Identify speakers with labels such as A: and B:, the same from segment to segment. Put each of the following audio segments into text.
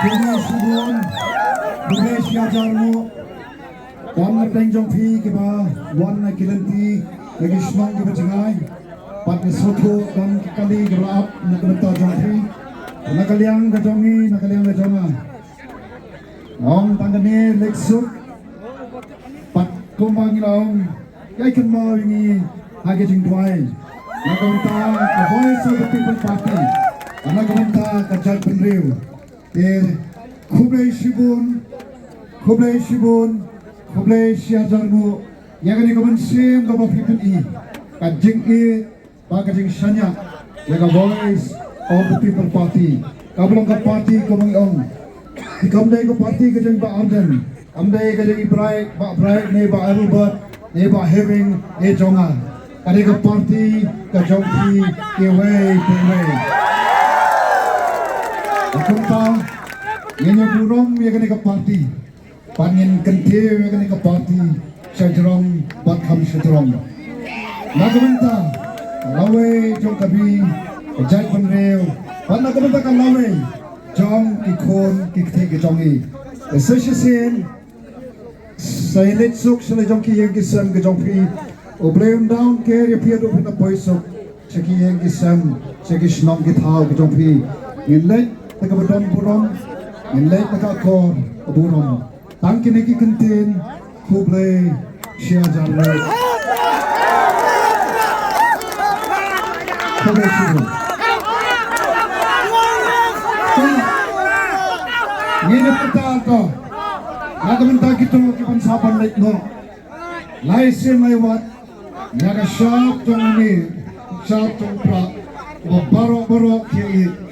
A: Subon, Malaysia Jarmo, one Penjong Fee, one Kilanti, lagi Smong kita cengai, pat Soto dan kali gelap nak bentar Jongfi, nakaliang kejonga, Ong tanggane leksuk, pat kumbang ilaung, kaya kemau ini hagi jingduai, nak bentar the Voice of the People Party, nak bentar kajal penriu. Kublai Shibun, Siajarmu, yang ini kemensim kapal pipin I, kajing I, kajing Shanya, yang Voice of the People Party, kablong ke parti kemengiong, di kamdai ke parti kajing Pak Arden, kamdai kajing Ibrahim, Pak Bright, ne Pak Albert, ne Pak Heving, ne Jonga, kajing ke parti kajongki, kewei. Kumpa, yang burung yang kena ke parti, panen kentil yang kena ke parti, sejerong buat kami sejerong. Nagamenta, lawe jong kabi, jai penreu, pan nagamenta kan lawe, jong ikon kikti kejongi. Sesiasin, saya letsuk selai jong ki yang kisam kejong pi, obleun down ke ya piadu pina poisuk, seki yang kisam, seki senong kitau kejong pi, inlet. Nakabadon burong, inlet nakakor burong. Tangki niki kentin, Kublai Siajarmu. Kublai Shibun. Ini kita to. Nagaminta kita kipan saban lek no. Laisin lewat. Yaga syap tong ini, syap tong pra. Barok kiri.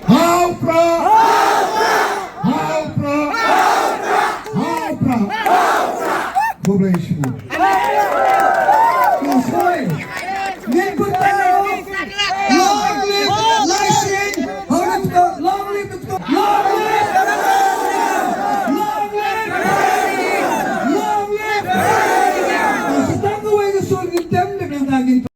A: How proud! Kublai Shibun.